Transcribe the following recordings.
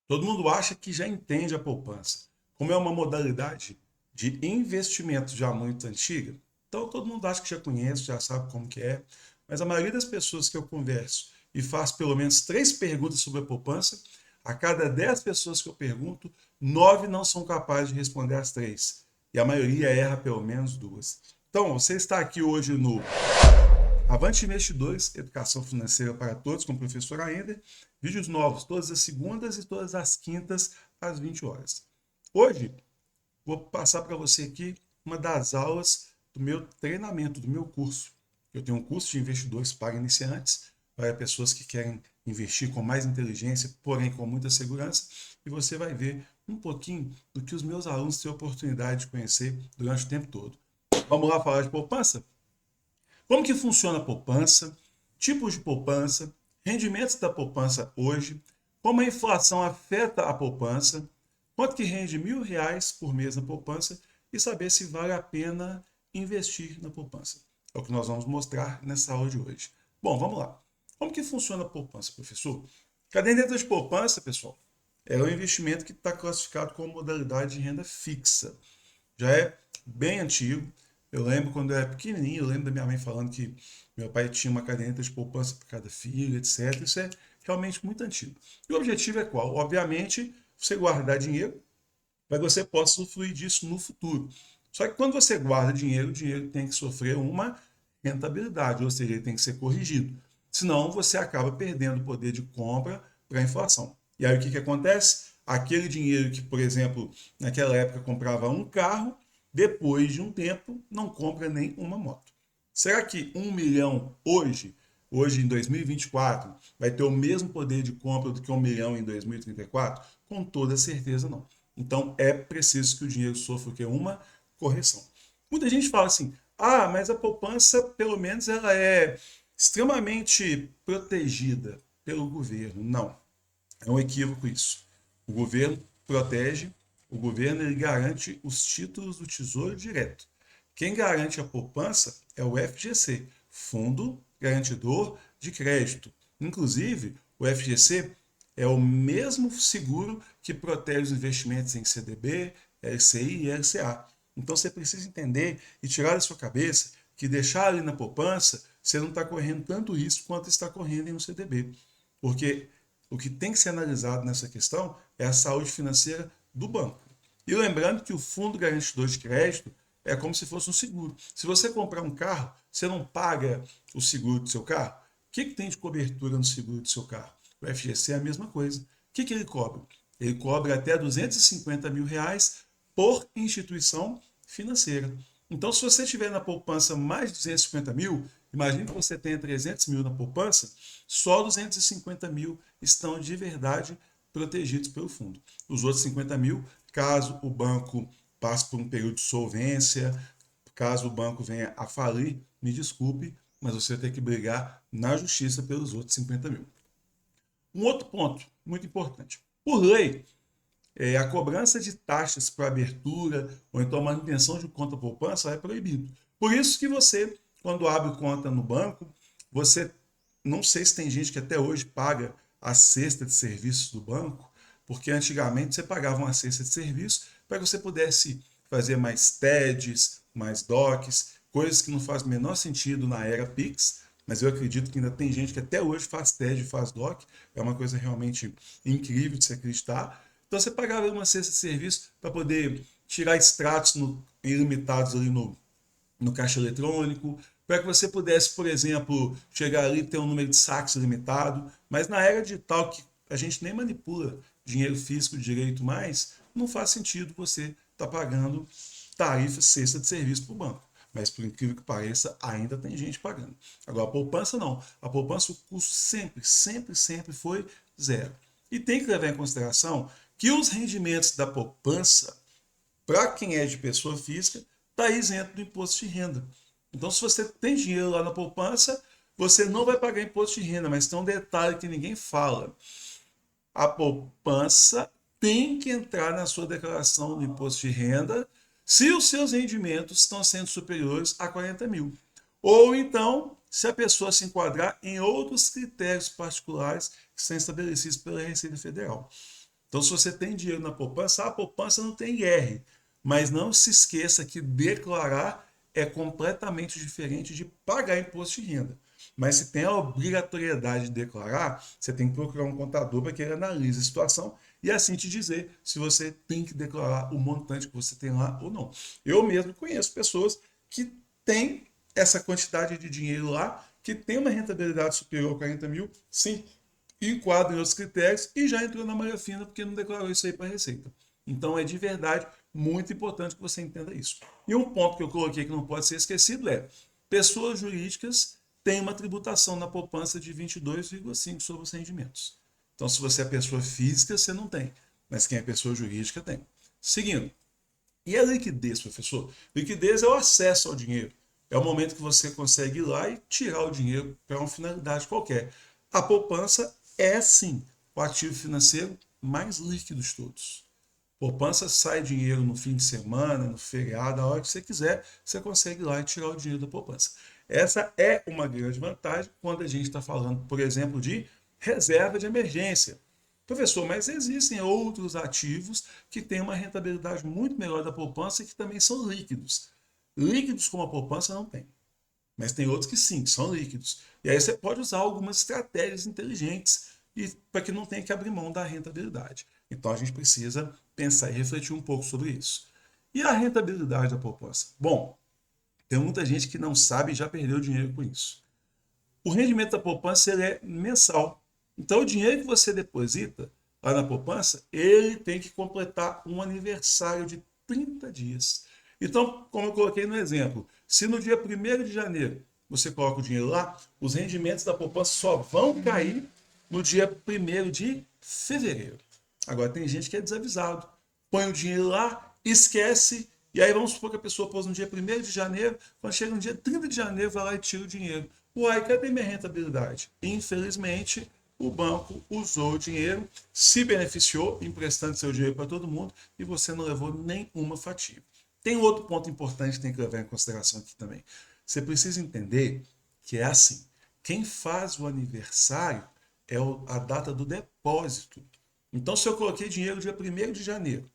Todo mundo acha que já entende a poupança. Como é uma modalidade de investimento já muito antiga, então todo mundo acha que já conhece, já sabe como que é. Mas a maioria das pessoas que eu converso e faço pelo menos 3 perguntas sobre a poupança, a cada 10 pessoas que eu pergunto, 9 não são capazes de responder as 3. E a maioria erra pelo menos 2. Então, você está aqui hoje no Avante Investidores, Educação Financeira para Todos, com o professor Aender. Vídeos novos todas as segundas e todas as quintas, às 20 horas. Hoje, vou passar para você aqui uma das aulas do meu treinamento, do meu curso. Eu tenho um curso de investidores para iniciantes, para pessoas que querem investir com mais inteligência, porém com muita segurança. E você vai ver um pouquinho do que os meus alunos têm a oportunidade de conhecer durante o tempo todo. Vamos lá falar de poupança? Como que funciona a poupança? Tipos de poupança, rendimentos da poupança hoje, como a inflação afeta a poupança, quanto que rende R$ 1.000 por mês na poupança e saber se vale a pena investir na poupança. É o que nós vamos mostrar nessa aula de hoje. Bom, vamos lá. Como que funciona a poupança, professor? Caderneta de poupança, pessoal, é um investimento que está classificado como modalidade de renda fixa. Já é bem antigo. Eu lembro quando eu era pequenininho, eu lembro da minha mãe falando que meu pai tinha uma caderneta de poupança para cada filho, etc. Isso é realmente muito antigo. E o objetivo é qual? Obviamente, você guardar dinheiro para que você possa usufruir disso no futuro. Só que quando você guarda dinheiro, o dinheiro tem que sofrer uma rentabilidade, ou seja, ele tem que ser corrigido. Senão, você acaba perdendo o poder de compra para a inflação. E aí o que acontece? Aquele dinheiro que, por exemplo, naquela época comprava um carro, depois de um tempo, não compra nem uma moto. Será que 1 milhão hoje em 2024, vai ter o mesmo poder de compra do que 1 milhão em 2034? Com toda certeza não. Então é preciso que o dinheiro sofra o quê? Uma correção. Muita gente fala assim: ah, mas a poupança, pelo menos, ela é extremamente protegida pelo governo. Não, é um equívoco isso. O governo protege, o governo ele garante os títulos do Tesouro Direto. Quem garante a poupança é o FGC, Fundo Garantidor de Crédito. Inclusive, o FGC é o mesmo seguro que protege os investimentos em CDB, LCI e LCA. Então você precisa entender e tirar da sua cabeça que deixar ali na poupança, você não está correndo tanto risco quanto está correndo em um CDB. Porque o que tem que ser analisado nessa questão é a saúde financeira do banco. E lembrando que o fundo garantidor de crédito é como se fosse um seguro. Se você comprar um carro, você não paga o seguro do seu carro? O que tem de cobertura no seguro do seu carro? O FGC é a mesma coisa. O que ele cobra? Ele cobra até R$ 250.000 por instituição financeira. Então, se você tiver na poupança mais de 250 mil, imagine que você tenha 300 mil na poupança, só 250 mil estão de verdade protegidos pelo fundo. Os outros 50 mil, caso o banco passe por um período de solvência, caso o banco venha a falir, me desculpe, mas você tem que brigar na justiça pelos outros 50 mil. Um outro ponto muito importante. Por lei, a cobrança de taxas para abertura ou então manutenção de conta poupança é proibido. Por isso que você, quando abre conta no banco, você, não sei se tem gente que até hoje paga a cesta de serviços do banco, porque antigamente você pagava uma cesta de serviço para que você pudesse fazer mais TEDs, mais DOCs, coisas que não fazem o menor sentido na era Pix, mas eu acredito que ainda tem gente que até hoje faz TED, faz DOC, é uma coisa realmente incrível de se acreditar. Então você pagava uma cesta de serviço para poder tirar extratos ilimitados ali no caixa eletrônico, para que você pudesse, por exemplo, chegar ali e ter um número de saques limitado. Mas na era digital, que a gente nem manipula dinheiro físico direito mais, não faz sentido você estar pagando tarifa cesta de serviço para o banco. Mas por incrível que pareça, ainda tem gente pagando. Agora, a poupança não. A poupança, o custo sempre, sempre, sempre foi zero. E tem que levar em consideração que os rendimentos da poupança, para quem é de pessoa física, está isento do imposto de renda. Então, se você tem dinheiro lá na poupança, você não vai pagar imposto de renda, mas tem um detalhe que ninguém fala. A poupança tem que entrar na sua declaração do imposto de renda se os seus rendimentos estão sendo superiores a 40 mil. Ou então, se a pessoa se enquadrar em outros critérios particulares que são estabelecidos pela Receita Federal. Então, se você tem dinheiro na poupança, a poupança não tem IR. Mas não se esqueça que declarar é completamente diferente de pagar imposto de renda. Mas se tem a obrigatoriedade de declarar, você tem que procurar um contador para que ele analise a situação e assim te dizer se você tem que declarar o montante que você tem lá ou não. Eu mesmo conheço pessoas que têm essa quantidade de dinheiro lá, que tem uma rentabilidade superior a 40 mil, sim, enquadra em outros critérios e já entrou na malha fina porque não declarou isso aí para a Receita. Então é de verdade muito importante que você entenda isso. E um ponto que eu coloquei que não pode ser esquecido é: pessoas jurídicas têm uma tributação na poupança de 22,5% sobre os rendimentos. Então, se você é pessoa física, você não tem, mas quem é pessoa jurídica tem. Seguindo, e a liquidez, professor? Liquidez é o acesso ao dinheiro. É o momento que você consegue ir lá e tirar o dinheiro para uma finalidade qualquer. A poupança é, sim, o ativo financeiro mais líquido de todos. Poupança sai dinheiro no fim de semana, no feriado, a hora que você quiser, você consegue ir lá e tirar o dinheiro da poupança. Essa é uma grande vantagem quando a gente está falando, por exemplo, de reserva de emergência. Professor, mas existem outros ativos que têm uma rentabilidade muito melhor da poupança e que também são líquidos. Líquidos como a poupança não tem, mas tem outros que sim, que são líquidos. E aí você pode usar algumas estratégias inteligentes para que não tenha que abrir mão da rentabilidade. Então a gente precisa pensar e refletir um pouco sobre isso. E a rentabilidade da poupança? Bom, tem muita gente que não sabe e já perdeu dinheiro com isso. O rendimento da poupança ele é mensal. Então, o dinheiro que você deposita lá na poupança, ele tem que completar um aniversário de 30 dias. Então, como eu coloquei no exemplo, se no dia 1º de janeiro você coloca o dinheiro lá, os rendimentos da poupança só vão cair no dia 1º de fevereiro. Agora, tem gente que é desavisado. Põe o dinheiro lá, esquece, e aí vamos supor que a pessoa pôs no dia 1º de janeiro, quando chega no dia 30 de janeiro, vai lá e tira o dinheiro. Uai, cadê minha rentabilidade? Infelizmente, o banco usou o dinheiro, se beneficiou, emprestando seu dinheiro para todo mundo, e você não levou nenhuma fatia. Tem outro ponto importante que tem que levar em consideração aqui também. Você precisa entender que é assim: quem faz o aniversário é a data do depósito. Então, se eu coloquei dinheiro dia 1º de janeiro,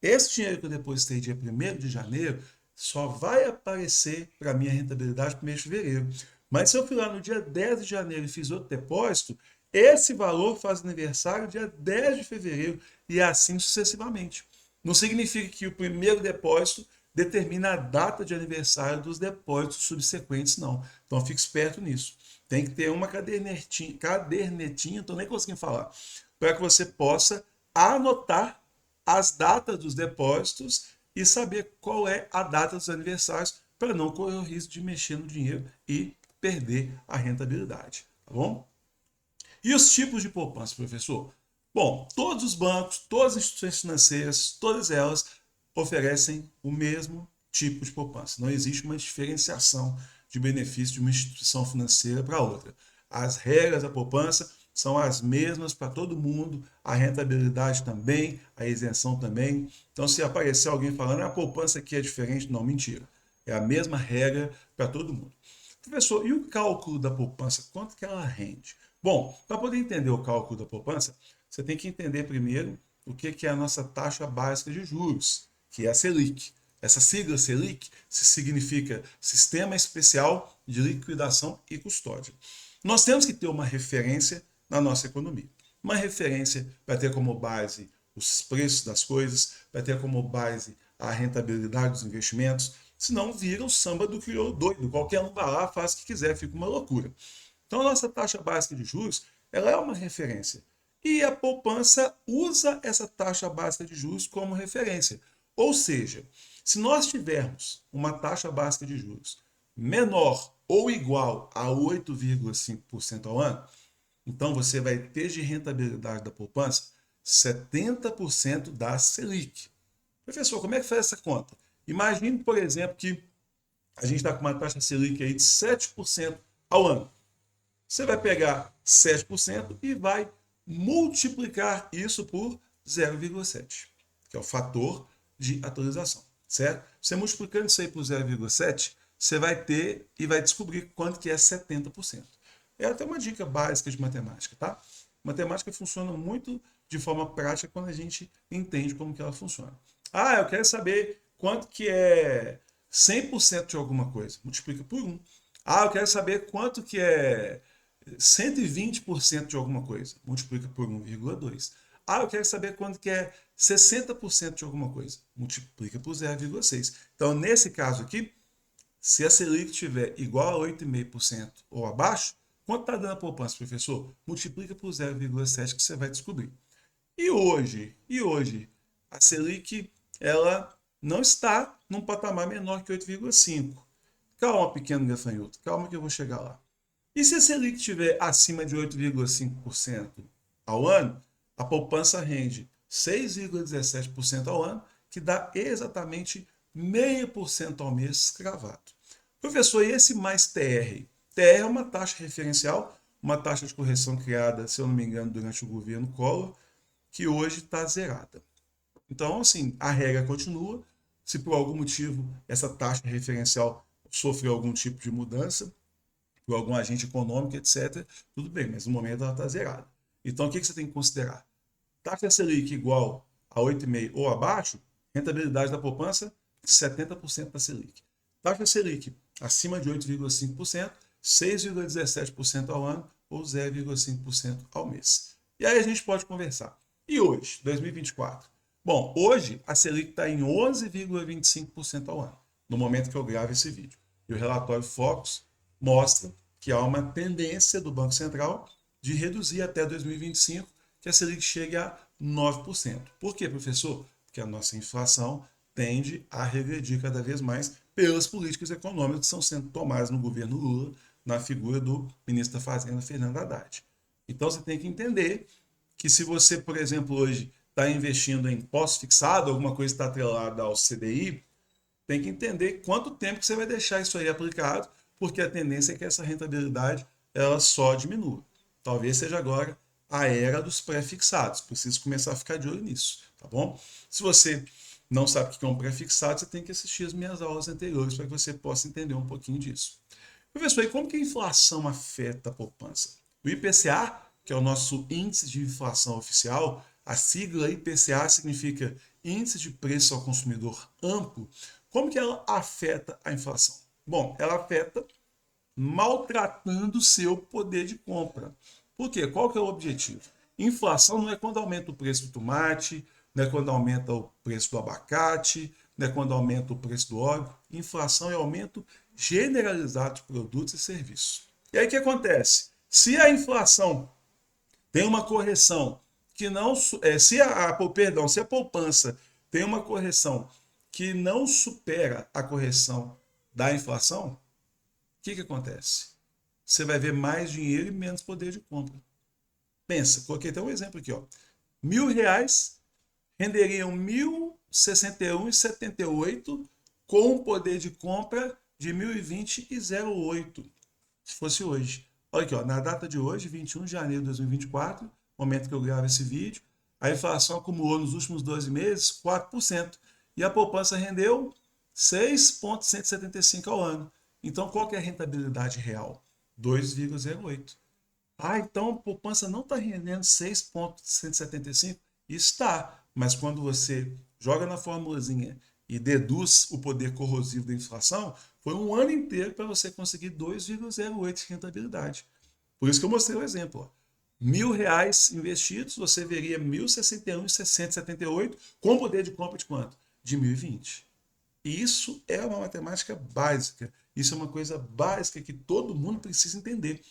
esse dinheiro que eu depositei dia 1º de janeiro só vai aparecer para minha rentabilidade no mês de fevereiro. Mas se eu fui lá no dia 10 de janeiro e fiz outro depósito, esse valor faz aniversário dia 10 de fevereiro e assim sucessivamente. Não significa que o primeiro depósito determina a data de aniversário dos depósitos subsequentes, não. Então fique esperto nisso. Tem que ter uma cadernetinha, estou nem conseguindo falar, para que você possa anotar as datas dos depósitos e saber qual é a data dos aniversários para não correr o risco de mexer no dinheiro e perder a rentabilidade, tá bom? E os tipos de poupança, professor? Bom, todos os bancos, todas as instituições financeiras, todas elas oferecem o mesmo tipo de poupança. Não existe uma diferenciação de benefício de uma instituição financeira para outra. As regras da poupança são as mesmas para todo mundo, a rentabilidade também, a isenção também. Então, se aparecer alguém falando a poupança aqui é diferente, não, mentira. É a mesma regra para todo mundo. Professor, e o cálculo da poupança? Quanto que ela rende? Bom, para poder entender o cálculo da poupança, você tem que entender primeiro o que é a nossa taxa básica de juros, que é a Selic. Essa sigla Selic significa Sistema Especial de Liquidação e Custódia. Nós temos que ter uma referência na nossa economia. Uma referência para ter como base os preços das coisas, para ter como base a rentabilidade dos investimentos, senão vira o samba do crioulo doido. Qualquer um vai lá, faz o que quiser, fica uma loucura. Então, a nossa taxa básica de juros ela é uma referência. E a poupança usa essa taxa básica de juros como referência. Ou seja, se nós tivermos uma taxa básica de juros menor ou igual a 8,5% ao ano, então você vai ter de rentabilidade da poupança 70% da Selic. Professor, como é que faz essa conta? Imagine, por exemplo, que a gente está com uma taxa Selic aí de 7% ao ano. Você vai pegar 7% e vai multiplicar isso por 0,7, que é o fator de atualização, certo? Você multiplicando isso aí por 0,7, você vai ter e vai descobrir quanto que é 70%. É até uma dica básica de matemática, tá? Matemática funciona muito de forma prática quando a gente entende como que ela funciona. Ah, eu quero saber quanto que é 100% de alguma coisa. Multiplica por 1. Ah, eu quero saber quanto que é 120% de alguma coisa. Multiplica por 1,2. Ah, eu quero saber quanto que é 60% de alguma coisa. Multiplica por 0,6. Então, nesse caso aqui, se a Selic tiver igual a 8,5% ou abaixo, quanto está dando a poupança, professor? Multiplica por 0,7 que você vai descobrir. E hoje, a Selic ela não está num patamar menor que 8,5. Calma, pequeno gafanhoto, calma que eu vou chegar lá. E se a Selic estiver acima de 8,5% ao ano, a poupança rende 6,17% ao ano, que dá exatamente 0,5% ao mês cravado. Professor, e esse mais TR? TR é uma taxa referencial, uma taxa de correção criada, se eu não me engano, durante o governo Collor, que hoje está zerada. Então, assim, a regra continua. Se por algum motivo essa taxa referencial sofreu algum tipo de mudança, por algum agente econômico, etc., tudo bem, mas no momento ela está zerada. Então, o que você tem que considerar? Taxa Selic igual a 8,5% ou abaixo, rentabilidade da poupança, 70% da Selic. Taxa Selic acima de 8,5%, 6,17% ao ano ou 0,5% ao mês. E aí a gente pode conversar. E hoje, 2024? Bom, hoje a Selic está em 11,25% ao ano, no momento que eu gravo esse vídeo. E o relatório Focus mostra que há uma tendência do Banco Central de reduzir até 2025 que a Selic chegue a 9%. Por quê, professor? Porque a nossa inflação tende a regredir cada vez mais pelas políticas econômicas que estão sendo tomadas no governo Lula, na figura do ministro da Fazenda, Fernando Haddad. Então você tem que entender que se você, por exemplo, hoje está investindo em pós-fixado, alguma coisa está atrelada ao CDI, tem que entender quanto tempo que você vai deixar isso aí aplicado, porque a tendência é que essa rentabilidade ela só diminua. Talvez seja agora a era dos pré-fixados. Preciso começar a ficar de olho nisso, tá bom? Se você não sabe o que é um pré-fixado, você tem que assistir as minhas aulas anteriores para que você possa entender um pouquinho disso. Professor, e como que a inflação afeta a poupança? O IPCA, que é o nosso índice de inflação oficial, a sigla IPCA significa Índice de Preço ao Consumidor Amplo. Como que ela afeta a inflação? Bom, ela afeta maltratando o seu poder de compra. Por quê? Qual que é o objetivo? Inflação não é quando aumenta o preço do tomate, não é quando aumenta o preço do abacate, não é quando aumenta o preço do óleo. Inflação é aumento generalizado de produtos e serviços. E aí o que acontece? Se a inflação tem uma correção que não se a poupança tem uma correção que não supera a correção da inflação, o que acontece? Você vai ver mais dinheiro e menos poder de compra. Pensa, coloquei até um exemplo aqui, ó. R$ 1.000 renderiam 1.061,78 com um poder de compra de 1.020 e 0,8 se fosse hoje. Olha aqui, ó, na data de hoje, 21 de janeiro de 2024, momento que eu gravo esse vídeo, a inflação acumulou nos últimos 12 meses 4% e a poupança rendeu 6,175 ao ano. Então, qual que é a rentabilidade real? 2,08. Ah, então a poupança não está rendendo 6,175? Está, mas quando você joga na formulazinha e deduz o poder corrosivo da inflação, foi um ano inteiro para você conseguir 2,08 de rentabilidade. Por isso que eu mostrei o exemplo. Ó. R$ 1.000 investidos, você veria 1.061,678 com poder de compra de quanto? De 1.020. Isso é uma matemática básica. Isso é uma coisa básica que todo mundo precisa entender.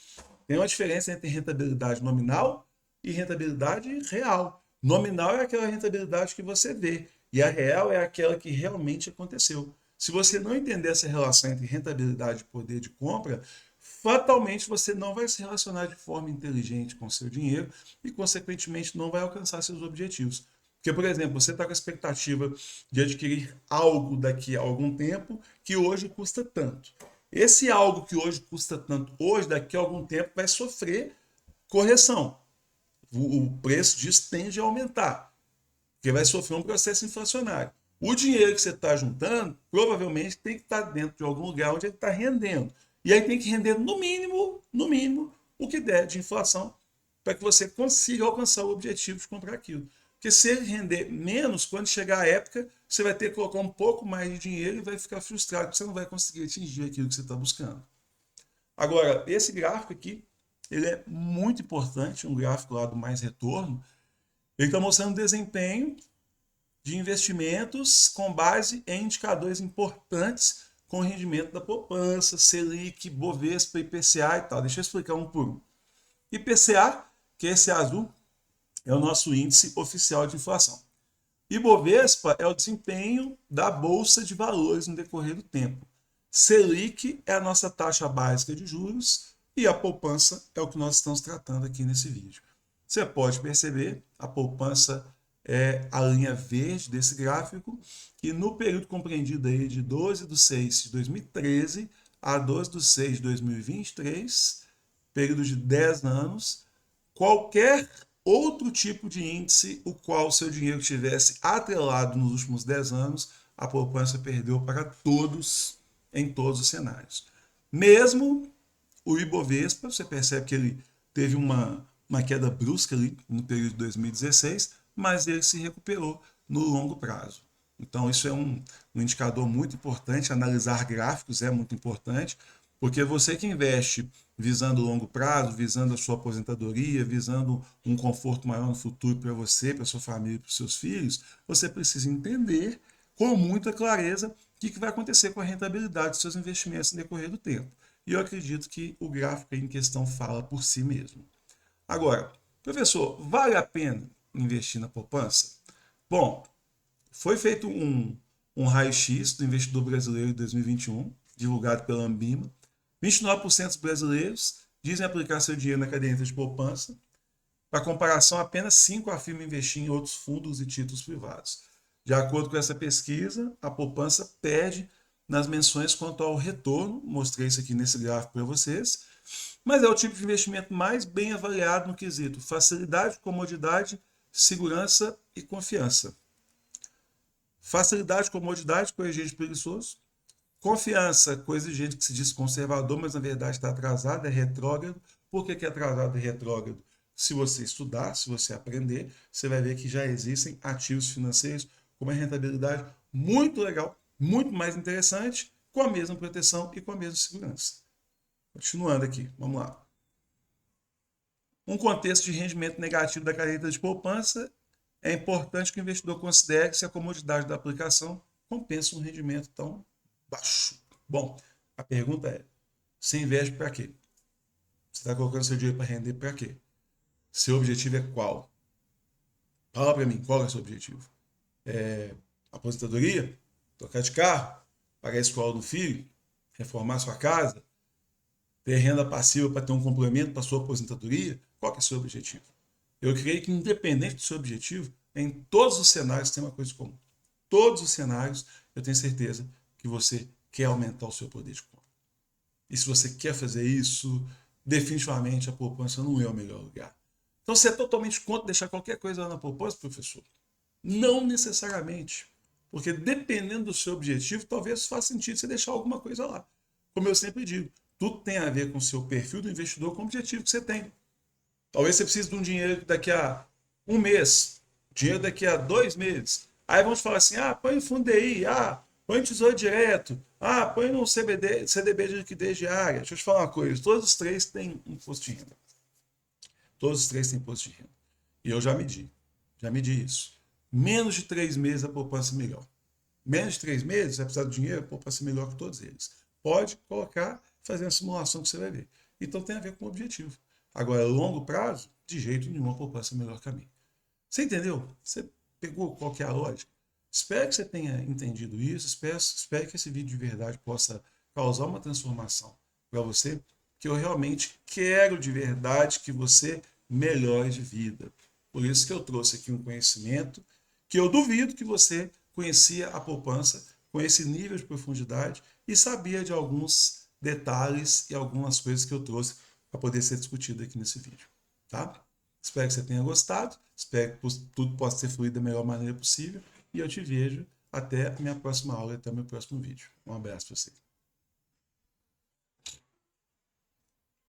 Tem uma diferença entre rentabilidade nominal e rentabilidade real. Nominal é aquela rentabilidade que você vê, e a real é aquela que realmente aconteceu. Se você não entender essa relação entre rentabilidade e poder de compra, fatalmente você não vai se relacionar de forma inteligente com o seu dinheiro e, consequentemente, não vai alcançar seus objetivos. Porque, por exemplo, você está com a expectativa de adquirir algo daqui a algum tempo que hoje custa tanto. Esse algo que hoje custa tanto, hoje, daqui a algum tempo, vai sofrer correção. O preço disso tende a aumentar, porque vai sofrer um processo inflacionário. O dinheiro que você está juntando, provavelmente tem que estar dentro de algum lugar onde ele está rendendo. E aí tem que render no mínimo, o que der de inflação para que você consiga alcançar o objetivo de comprar aquilo. Porque se ele render menos, quando chegar a época, você vai ter que colocar um pouco mais de dinheiro e vai ficar frustrado, porque você não vai conseguir atingir aquilo que você está buscando. Agora, esse gráfico aqui, ele é muito importante, um gráfico lá do mais retorno. Ele está mostrando desempenho de investimentos com base em indicadores importantes com o rendimento da poupança, Selic, Bovespa, IPCA e tal. Deixa eu explicar um por um. IPCA, que é esse azul, é o nosso índice oficial de inflação. Ibovespa é o desempenho da Bolsa de Valores no decorrer do tempo. Selic é a nossa taxa básica de juros e a poupança é o que nós estamos tratando aqui nesse vídeo. Você pode perceber, a poupança é a linha verde desse gráfico e no período compreendido aí de 12 de 6 de 2013 a 12 de 6 de 2023, período de 10 anos, qualquer outro tipo de índice o qual o seu dinheiro tivesse atrelado nos últimos 10 anos, a poupança perdeu para todos em todos os cenários. Mesmo o Ibovespa, você percebe que ele teve uma queda brusca ali no período de 2016, mas ele se recuperou no longo prazo. Então isso é um indicador muito importante, analisar gráficos é muito importante, porque você que investe visando longo prazo, visando a sua aposentadoria, visando um conforto maior no futuro para você, para sua família, para os seus filhos, você precisa entender com muita clareza o que vai acontecer com a rentabilidade dos seus investimentos no decorrer do tempo. E eu acredito que o gráfico em questão fala por si mesmo. Agora, professor, vale a pena investir na poupança? Bom, foi feito um raio-x do investidor brasileiro de 2021, divulgado pela Ambima. 29% dos brasileiros dizem aplicar seu dinheiro na caderneta de poupança. Para comparação, apenas 5% afirmam investir em outros fundos e títulos privados. De acordo com essa pesquisa, a poupança perde nas menções quanto ao retorno, mostrei isso aqui nesse gráfico para vocês, mas é o tipo de investimento mais bem avaliado no quesito facilidade, comodidade, segurança e confiança. Facilidade, comodidade, coisa de preguiçoso. Confiança, coisa de gente que se diz conservador, mas na verdade está atrasado, é retrógrado. Por que é atrasado e retrógrado? Se você estudar, se você aprender, você vai ver que já existem ativos financeiros com uma rentabilidade muito legal, muito mais interessante, com a mesma proteção e com a mesma segurança. Continuando aqui, vamos lá. Um contexto de rendimento negativo da caderneta de poupança, é importante que o investidor considere se a comodidade da aplicação compensa um rendimento tão baixo. Bom, a pergunta é, você investe para quê? Você está colocando seu dinheiro para render para quê? Seu objetivo é qual? Fala para mim, qual é o seu objetivo? É aposentadoria? Trocar de carro? Pagar a escola do filho? Reformar sua casa? Ter renda passiva para ter um complemento para sua aposentadoria? Qual que é o seu objetivo? Eu creio que independente do seu objetivo, em todos os cenários tem uma coisa comum. Todos os cenários, eu tenho certeza que você quer aumentar o seu poder de compra. E se você quer fazer isso, definitivamente a poupança não é o melhor lugar. Então você é totalmente contra deixar qualquer coisa lá na poupança, professor? Não necessariamente. Porque dependendo do seu objetivo, talvez faça sentido você deixar alguma coisa lá. Como eu sempre digo, tudo tem a ver com o seu perfil do investidor, com o objetivo que você tem. Talvez você precise de um dinheiro daqui a um mês, dinheiro daqui a 2 meses. Aí vamos falar assim, põe no fundo DI, põe no tesouro direto, põe no CDB de liquidez diária. Deixa eu te falar uma coisa, todos os três têm imposto de renda. Todos os três têm imposto de renda. E eu já medi isso. Menos de 3 meses a poupança é melhor. Menos de 3 meses, você vai precisar do dinheiro, a poupança é melhor que todos eles. Pode colocar, fazer uma simulação que você vai ver. Então tem a ver com o objetivo. Agora, longo prazo, de jeito nenhum, a poupança é melhor que a minha. Você entendeu? Você pegou qual que é a lógica? Espero que você tenha entendido isso, espero que esse vídeo de verdade possa causar uma transformação para você, que eu realmente quero de verdade que você melhore de vida. Por isso que eu trouxe aqui um conhecimento que eu duvido que você conhecia a poupança com esse nível de profundidade e sabia de alguns detalhes e algumas coisas que eu trouxe para poder ser discutido aqui nesse vídeo, tá? Espero que você tenha gostado, espero que tudo possa ser fluído da melhor maneira possível e eu te vejo até a minha próxima aula, até o meu próximo vídeo. Um abraço para você.